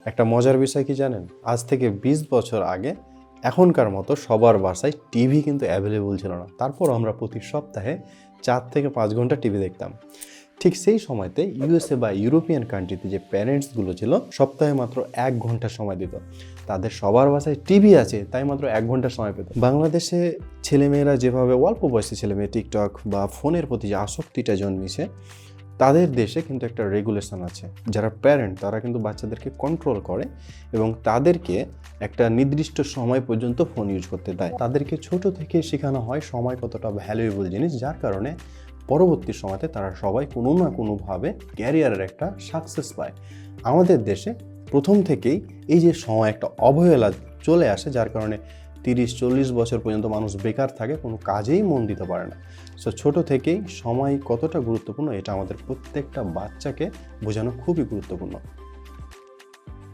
একটা মজার বিষয় কি জানেন, আজ থেকে 20 বছর আগে এখনকার মতো সবার বাসায় টিভি কিন্তু অ্যাভেলেবল ছিল না। তারপর আমরা প্রতি সপ্তাহে 4 থেকে 5 ঘন্টা টিভি দেখতাম। ঠিক সেই সময়তে ইউএসএ বা ইউরোপিয়ান কান্ট্রিতে যে প্যারেন্টসগুলো ছিল সপ্তাহে মাত্র 1 ঘন্টা সময় দিত। তাদের সবার বাসায় টিভি আছে, তাই মাত্র 1 ঘন্টা সময় পেত। বাংলাদেশে ছেলেমেয়েরা যেভাবে অল্প বয়সী ছেলেমেয়ে টিকটক বা ফোনের প্রতি যে আসক্তিটা জন্মিছে, তাদের দেশে কিন্তু একটা রেগুলেশন আছে। যারা প্যারেন্ট তারা কিন্তু বাচ্চাদেরকে কন্ট্রোল করে এবং তাদেরকে একটা নির্দিষ্ট সময় পর্যন্ত ফোন ইউজ করতে দেয়। তাদেরকে ছোট থেকে শেখানো হয় সময় কতটা ভ্যালুয়েবল জিনিস, যার কারণে পরবর্তী সময়তে তারা সবাই কোনো না কোনোভাবে ক্যারিয়ারের একটা সাকসেস পায়। আমাদের দেশে প্রথম থেকেই এই যে সময় একটা অবহেলা চলে আসে, যার কারণে 30-40 বছর পর্যন্ত মানুষ বেকার থাকে, কোনো কাজেই মন দিতে পারে না। সো ছোট থেকেই সময় কতটা গুরুত্বপূর্ণ এটা আমাদের প্রত্যেকটা বাচ্চাকে বোঝানো খুবই গুরুত্বপূর্ণ।